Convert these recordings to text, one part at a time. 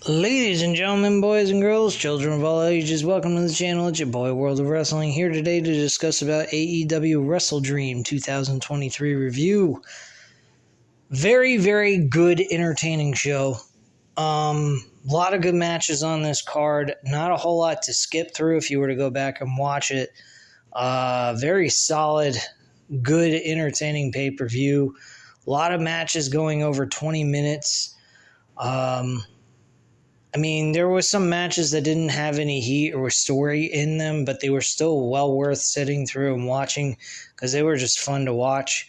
Ladies and gentlemen, boys and girls, children of all ages, welcome to the channel. It's your boy, World of Wrestling, here today to discuss about AEW Wrestledream 2023 review. Very, very good, entertaining show. A lot of good matches on this card. Not a whole lot to skip through if you were to go back and watch it. Very solid, good, entertaining pay-per-view. A lot of matches going over 20 minutes. There were some matches that didn't have any heat or story in them, but they were still well worth sitting through and watching because they were just fun to watch.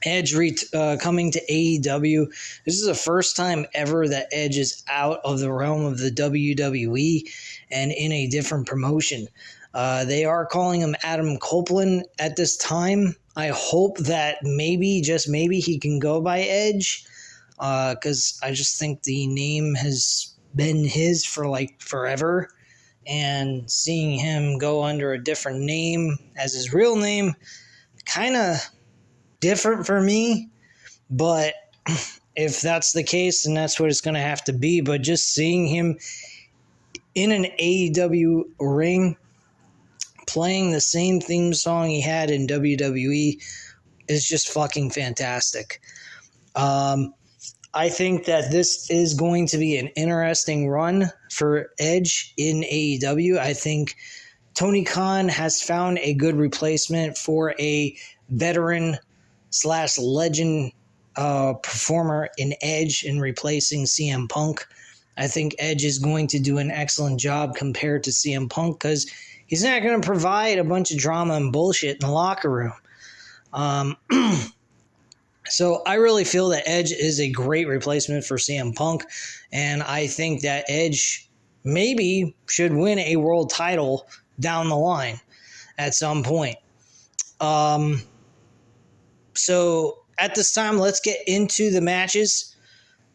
Edge coming to AEW. This is the first time ever that Edge is out of the realm of the WWE and in a different promotion. They are calling him Adam Copeland at this time. I hope that maybe, just maybe, he can go by Edge. Because I just think the name has been his for like forever, and seeing him go under a different name as his real name, kind of different for me. But if that's the case, then that's what it's going to have to be. But just seeing him in an AEW ring playing the same theme song he had in WWE is just fucking fantastic. I think that this is going to be an interesting run for Edge in AEW. I think Tony Khan has found a good replacement for a veteran/legend performer in Edge in replacing CM Punk. I think Edge is going to do an excellent job compared to CM Punk because he's not going to provide a bunch of drama and bullshit in the locker room. So I really feel that Edge is a great replacement for CM Punk, and I think that Edge maybe should win a world title down the line at some point. So at this time, let's get into the matches.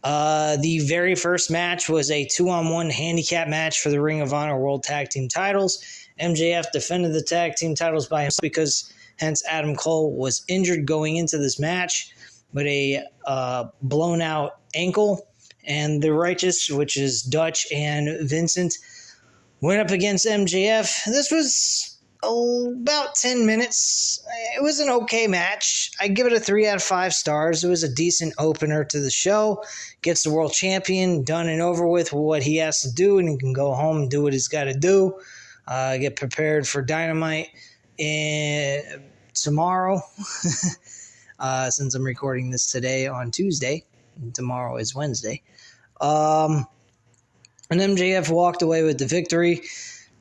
The very first match was a 2-on-1 handicap match for the Ring of Honor World Tag Team titles. MJF defended the tag team titles by himself because hence Adam Cole was injured going into this match with a blown out ankle, and the Righteous, which is Dutch and Vincent, went up against MJF. This was about 10 minutes. It was an okay match. I give it a 3 out of 5 stars. It was a decent opener to the show. Gets the world champion done and over with what he has to do, and he can go home and do what he's got to do. Get prepared for Dynamite tomorrow. Since I'm recording this today on Tuesday, and tomorrow is Wednesday. And MJF walked away with the victory.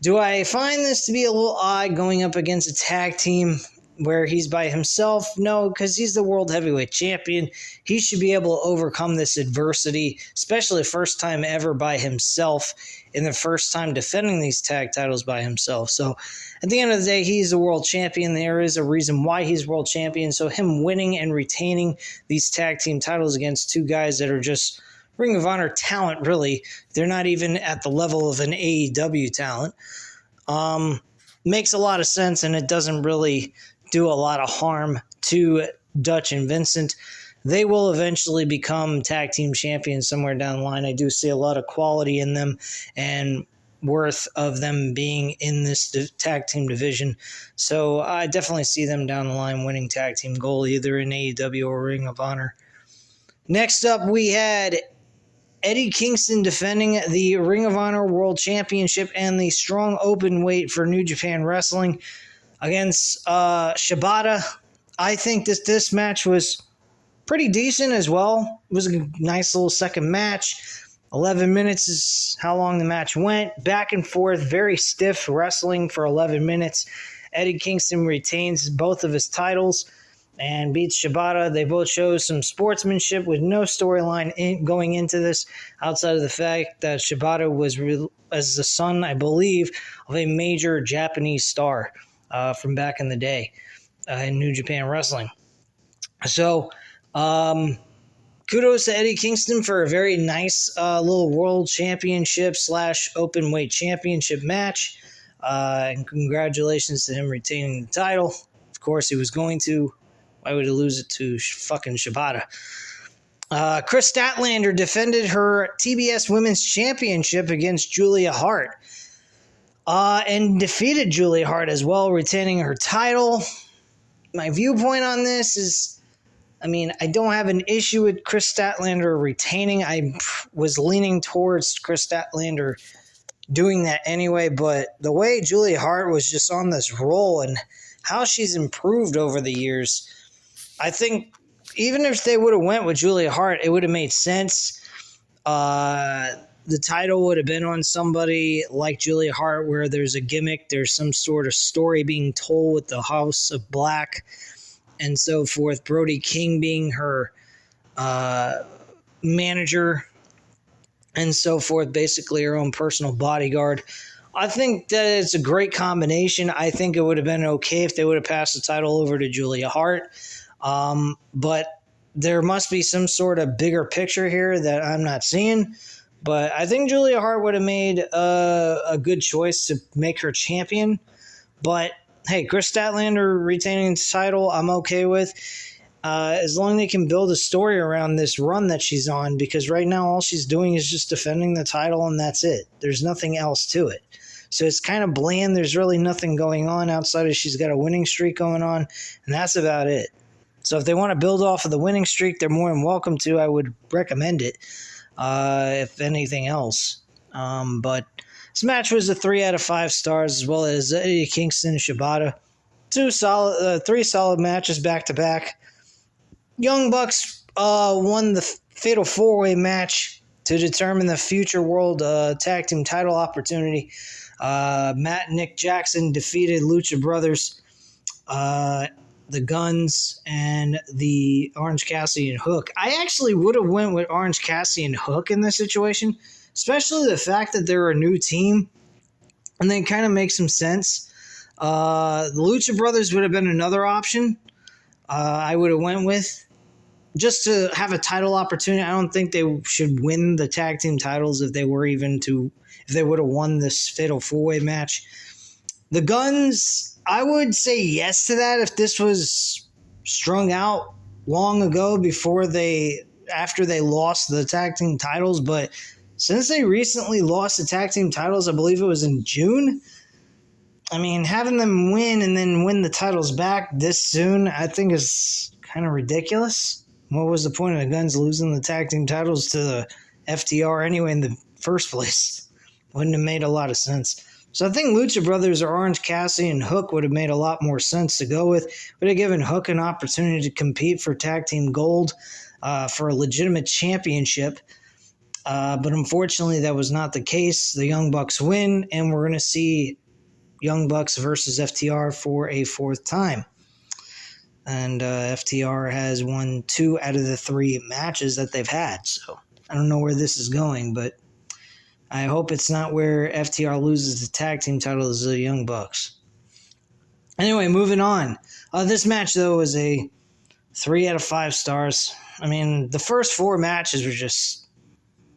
Do I find this to be a little odd going up against a tag team where he's by himself? No, because he's the World Heavyweight Champion. He should be able to overcome this adversity, especially the first time ever by himself, and the first time defending these tag titles by himself. So at the end of the day, he's the world champion. There is a reason why he's world champion. So him winning and retaining these tag team titles against two guys that are just Ring of Honor talent, really. They're not even at the level of an AEW talent. Makes a lot of sense, and it doesn't really do a lot of harm to Dutch and Vincent. They will eventually become tag team champions somewhere down the line. I do see a lot of quality in them and worth of them being in this tag team division. So I definitely see them down the line winning tag team gold, either in AEW or Ring of Honor. Next up, we had Eddie Kingston defending the Ring of Honor World Championship and the strong open weight for New Japan Wrestling against Shibata. I think this match was pretty decent as well. It was a nice little second match. 11 minutes is how long the match went. Back and forth, very stiff wrestling for 11 minutes. Eddie Kingston retains both of his titles and beats Shibata. They both show some sportsmanship with no storyline going into this, outside of the fact that Shibata was as the son, I believe, of a major Japanese star from back in the day in New Japan Wrestling. So, kudos to Eddie Kingston for a very nice little world championship / open weight championship match. And congratulations to him retaining the title. Of course, he was going to. Why would he lose it to fucking Shibata? Chris Statlander defended her TBS Women's Championship against Julia Hart. And defeated Julia Hart as well, retaining her title. My viewpoint on this is, I don't have an issue with Chris Statlander retaining. I was leaning towards Chris Statlander doing that anyway, but the way Julia Hart was just on this roll and how she's improved over the years, I think even if they would have went with Julia Hart, it would have made sense. The title would have been on somebody like Julia Hart where there's a gimmick, there's some sort of story being told with the House of Black and so forth. Brody King being her manager and so forth, basically her own personal bodyguard. I think that it's a great combination. I think it would have been okay if they would have passed the title over to Julia Hart. But there must be some sort of bigger picture here that I'm not seeing. But I think Julia Hart would have made a good choice to make her champion. But, hey, Chris Statlander retaining the title, I'm okay with. As long as they can build a story around this run that she's on. Because right now all she's doing is just defending the title and that's it. There's nothing else to it. So it's kind of bland. There's really nothing going on outside of she's got a winning streak going on. And that's about it. So if they want to build off of the winning streak, they're more than welcome to. I would recommend it. If anything else. But this match was a 3 out of 5 stars, as well as Eddie Kingston and Shibata. 3 solid matches back to back. Young Bucks won the Fatal 4-Way match to determine the future World Tag Team title opportunity. Matt and Nick Jackson defeated Lucha Brothers, the Guns, and the Orange Cassidy and Hook. I actually would have went with Orange Cassidy and Hook in this situation, especially the fact that they're a new team, and they kind of make some sense. The Lucha Brothers would have been another option I would have went with, just to have a title opportunity. I don't think they should win the tag team titles if they would have won this Fatal 4-Way match. The Guns, I would say yes to that if this was strung out long ago after they lost the tag team titles. But since they recently lost the tag team titles, I believe it was in June, having them win and then win the titles back this soon, I think is kind of ridiculous. What was the point of the Guns losing the tag team titles to the FTR anyway in the first place? Wouldn't have made a lot of sense. So I think Lucha Brothers or Orange Cassidy and Hook would have made a lot more sense to go with. Would have given Hook an opportunity to compete for tag team gold for a legitimate championship. But unfortunately, that was not the case. The Young Bucks win, and we're going to see Young Bucks versus FTR for a 4th time. And FTR has won 2 out of the 3 matches that they've had. So I don't know where this is going, but I hope it's not where FTR loses the tag team titles to the Young Bucks. Anyway, moving on. This match, though, was a 3 out of 5 stars. The first 4 matches were just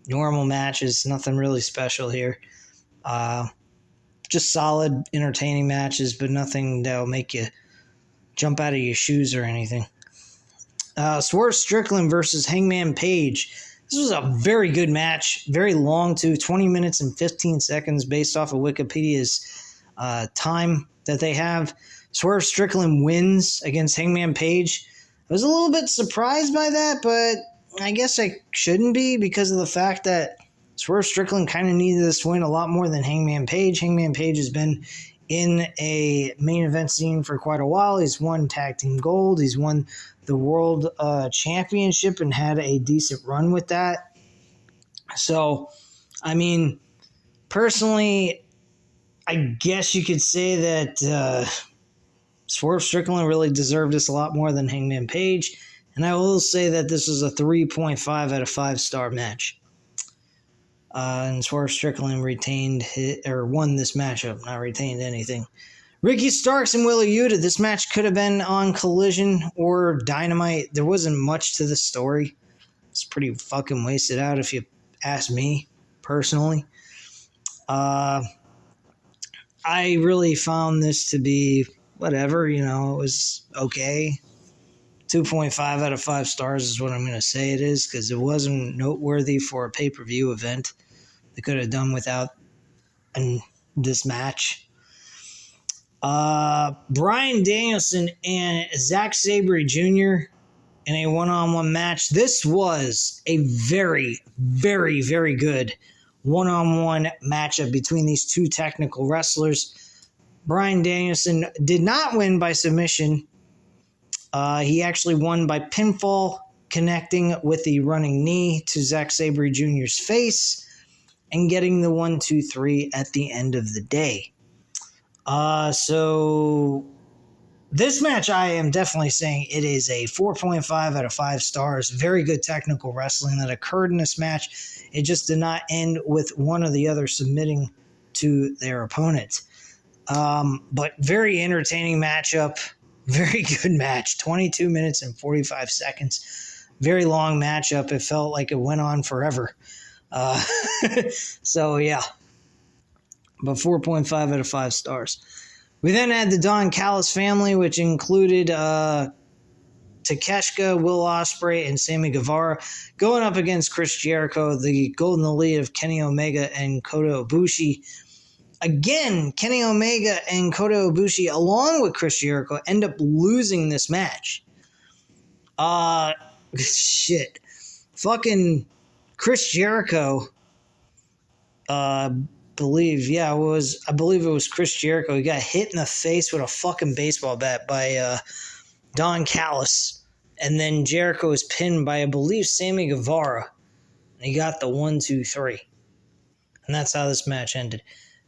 normal matches. Nothing really special here. Just solid, entertaining matches, but nothing that will make you jump out of your shoes or anything. Swerve Strickland versus Hangman Page. This was a very good match, very long too, 20 minutes and 15 seconds based off of Wikipedia's time that they have. Swerve Strickland wins against Hangman Page. I was a little bit surprised by that, but I guess I shouldn't be because of the fact that Swerve Strickland kind of needed this win a lot more than Hangman Page. Hangman Page has been in a main event scene for quite a while. He's won Tag Team Gold. He's won the World Championship and had a decent run with that. So, personally, I guess you could say that Swerve Strickland really deserved this a lot more than Hangman Page. And I will say that this was a 3.5 out of 5 star match. And Swerve Strickland won this matchup, not retained anything. Ricky Starks and Wheeler Yuta. This match could have been on Collision or Dynamite. There wasn't much to the story. It's pretty fucking wasted out if you ask me, personally. I really found this to be whatever, it was okay. 2.5 out of 5 stars is what I'm going to say it is, because it wasn't noteworthy for a pay-per-view event. They could have done without this match. Bryan Danielson and Zack Sabre Jr. in a one-on-one match. This was a very, very, very good one-on-one matchup between these two technical wrestlers. Bryan Danielson did not win by submission. He actually won by pinfall, connecting with the running knee to Zack Sabre Jr.'s face and getting the 1-2-3 at the end of the day. So this match, I am definitely saying it is a 4.5 out of 5 stars. Very good technical wrestling that occurred in this match. It just did not end with one or the other submitting to their opponent. But very entertaining matchup. Very good match. 22 minutes and 45 seconds. Very long matchup. It felt like it went on forever. So, yeah. But 4.5 out of 5 stars. We then had the Don Callis family, which included Takeshita, Will Ospreay, and Sammy Guevara, going up against Chris Jericho, the Golden Elite of Kenny Omega and Kota Ibushi. Again, Kenny Omega and Kota Ibushi, along with Chris Jericho, end up losing this match. Shit. Fucking Chris Jericho, I believe it was Chris Jericho. He got hit in the face with a fucking baseball bat by Don Callis. And then Jericho was pinned by, I believe, Sammy Guevara. And he got the 1-2-3. And that's how this match ended.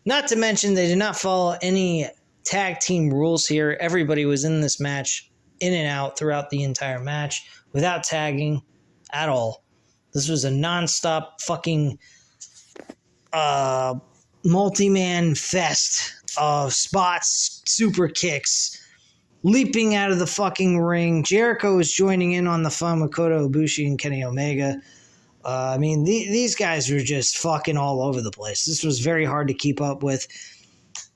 Not to mention, they did not follow any tag team rules here. Everybody was in this match, in and out throughout the entire match, without tagging at all. This was a non-stop fucking multi-man fest of spots, super kicks, leaping out of the fucking ring. Jericho was joining in on the fun with Kota Ibushi and Kenny Omega. These guys were just fucking all over the place. This was very hard to keep up with.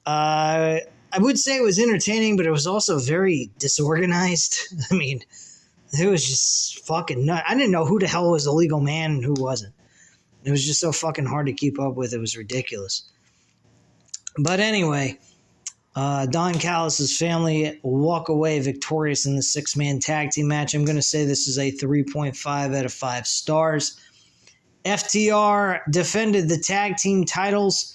I would say it was entertaining, but it was also very disorganized. It was just fucking nuts. I didn't know who the hell was a legal man and who wasn't. It was just so fucking hard to keep up with. It was ridiculous. But anyway, Don Callis' family walk away victorious in the 6-man tag team match. I'm going to say this is a 3.5 out of 5 stars. FTR defended the tag team titles,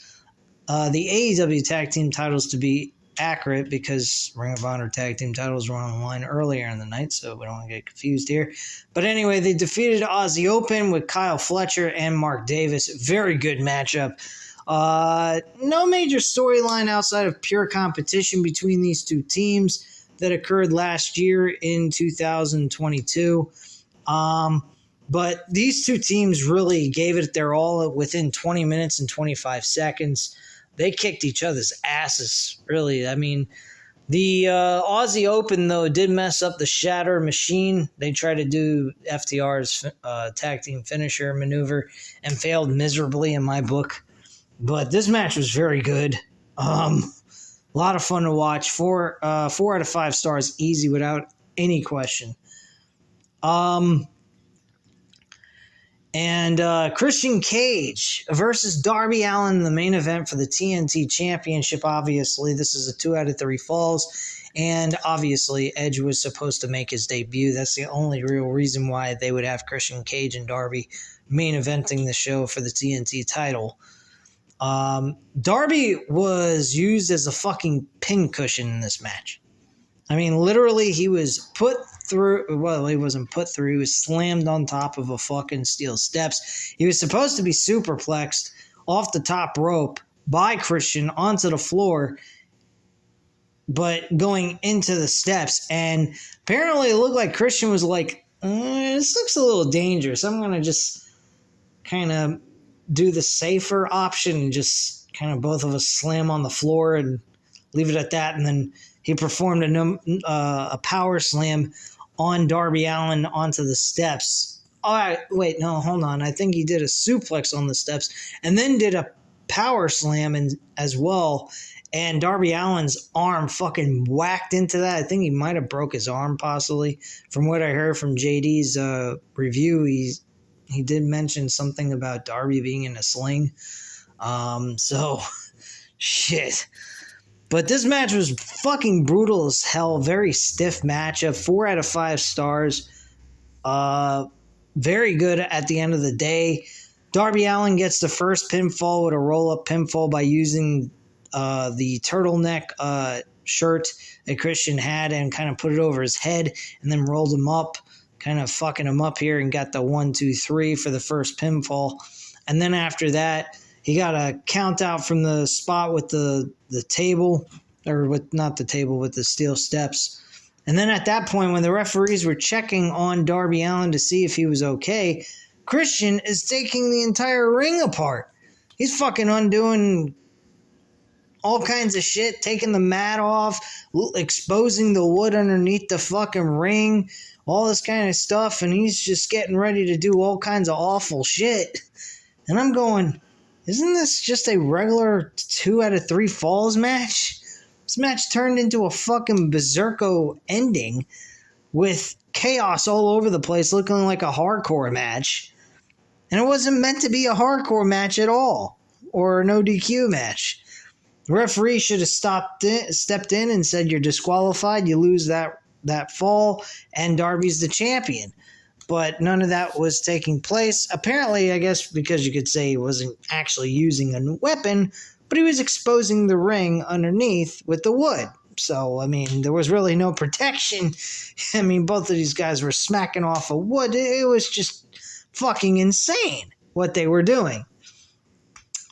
the AEW tag team titles to be accurate, because Ring of Honor tag team titles were on the line earlier in the night, so we don't want to get confused here. But anyway, they defeated Aussie Open with Kyle Fletcher and Mark Davis. Very good matchup. No major storyline outside of pure competition between these two teams that occurred last year in 2022. But these two teams really gave it their all within 20 minutes and 25 seconds. They kicked each other's asses, really. The Aussie Open, though, did mess up the Shatter Machine. They tried to do FTR's tag team finisher maneuver and failed miserably in my book. But this match was very good. A lot of fun to watch. 4 out of 5 stars, easy without any question. And Christian Cage versus Darby Allin in the main event for the TNT Championship. Obviously, this is a 2 out of 3 falls. And obviously, Edge was supposed to make his debut. That's the only real reason why they would have Christian Cage and Darby main eventing the show for the TNT title. Darby was used as a fucking pincushion in this match. Literally, he was put through. Well, he wasn't put through. He was slammed on top of a fucking steel steps. He was supposed to be superplexed off the top rope by Christian onto the floor, but going into the steps. And apparently, it looked like Christian was like, this looks a little dangerous. I'm going to just kind of do the safer option and just kind of both of us slam on the floor and leave it at that. And then he performed a power slam on Darby Allin onto the steps. All right, wait, no, hold on. I think he did a suplex on the steps and then did a power slam as well and Darby Allin's arm fucking whacked into that. I think he might have broke his arm, possibly. From what I heard from JD's review, he did mention something about Darby being in a sling. So, shit. But this match was fucking brutal as hell. Very stiff matchup. 4 out of 5 stars. Very good at the end of the day. Darby Allin gets the first pinfall with a roll-up pinfall by using the turtleneck shirt that Christian had and kind of put it over his head and then rolled him up, kind of fucking him up here, and got the 1, 2, 3 for the first pinfall. And then after that, he got a count out from the spot with the table, or with not the table, with the steel steps. And then at that point, when the referees were checking on Darby Allin to see if he was okay, Christian is taking the entire ring apart. He's fucking undoing all kinds of shit, taking the mat off, exposing the wood underneath the fucking ring, all this kind of stuff, and he's just getting ready to do all kinds of awful shit. And I'm going, isn't this just a regular 2 out of 3 falls match? This match turned into a fucking berserko ending with chaos all over the place, looking like a hardcore match. And it wasn't meant to be a hardcore match at all, or an ODQ match. The referee should have stepped in and said, you're disqualified, you lose that fall, and Darby's the champion. But none of that was taking place. Apparently, I guess because you could say he wasn't actually using a weapon, but he was exposing the ring underneath with the wood. So, I mean, there was really no protection. I mean, both of these guys were smacking off of wood. It was just fucking insane what they were doing.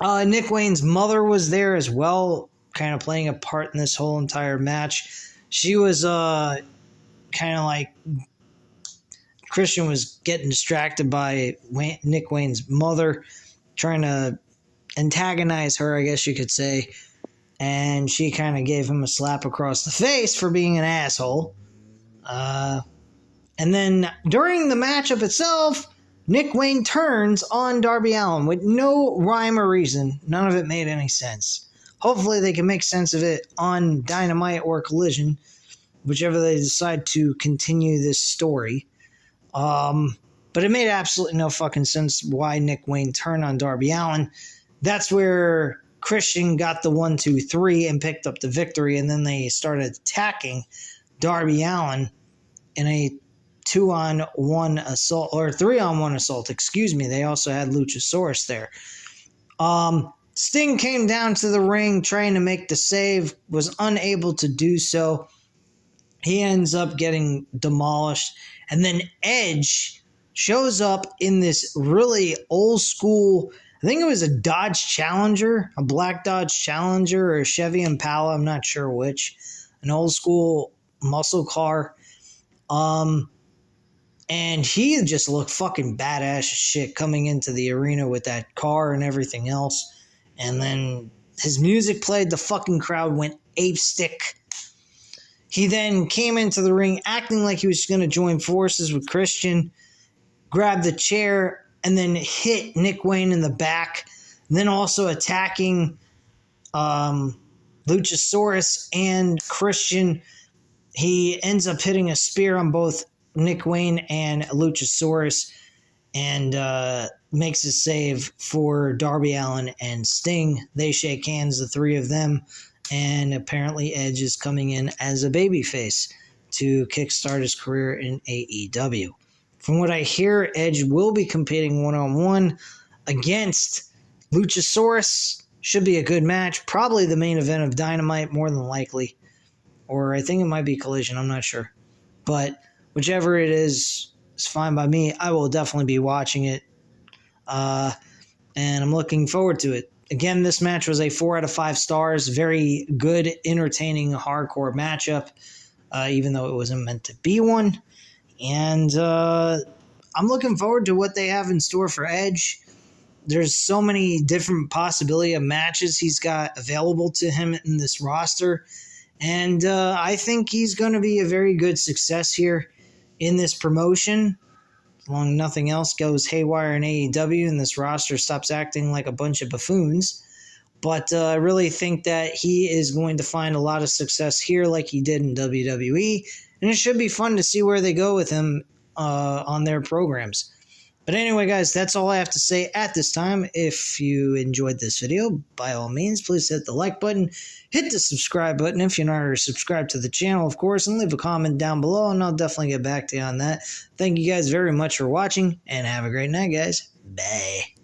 Nick Wayne's mother was there as well, kind of playing a part in this whole entire match. She was kind of like, Christian was getting distracted by Nick Wayne's mother, trying to antagonize her, I guess you could say. And she kind of gave him a slap across the face for being an asshole. And then during the matchup itself, Nick Wayne turns on Darby Allin with no rhyme or reason. None of it made any sense. Hopefully they can make sense of it on Dynamite or Collision, whichever they decide to continue this story. But it made absolutely no fucking sense why Nick Wayne turned on Darby Allin. That's where Christian got the 1, 2, 3 and picked up the victory, and then they started attacking Darby Allin in a 2-on-1 assault, or 3-on-1 assault, excuse me. They also had Luchasaurus there. Sting came down to the ring trying to make the save, was unable to do so. He ends up getting demolished. And then Edge shows up in this really old school, I think it was a Dodge Challenger, a black Dodge Challenger or a Chevy Impala, I'm not sure which. An old school muscle car. And he just looked fucking badass as shit coming into the arena with that car and everything else. And then his music played, the fucking crowd went ape stick. He then came into the ring acting like he was going to join forces with Christian, grabbed the chair, and then hit Nick Wayne in the back. And then also attacking Luchasaurus and Christian. He ends up hitting a spear on both Nick Wayne and Luchasaurus, and makes a save for Darby Allin and Sting. They shake hands, the three of them. And apparently Edge is coming in as a babyface to kickstart his career in AEW. From what I hear, Edge will be competing one-on-one against Luchasaurus. Should be a good match. Probably the main event of Dynamite, more than likely. Or I think it might be Collision, I'm not sure. But whichever it is, it's fine by me. I will definitely be watching it. And I'm looking forward to it. Again, this match was a 4 out of 5 stars. Very good, entertaining, hardcore matchup, even though it wasn't meant to be one. And I'm looking forward to what they have in store for Edge. There's so many different possibility of matches he's got available to him in this roster. And I think he's going to be a very good success here in this promotion. As long as nothing else goes haywire in AEW and this roster stops acting like a bunch of buffoons. But I really think that he is going to find a lot of success here like he did in WWE. And it should be fun to see where they go with him on their programs. But anyway, guys, that's all I have to say at this time. If you enjoyed this video, by all means, please hit the like button, hit the subscribe button if you're not already subscribed to the channel, of course, and leave a comment down below, and I'll definitely get back to you on that. Thank you guys very much for watching, and have a great night, guys. Bye.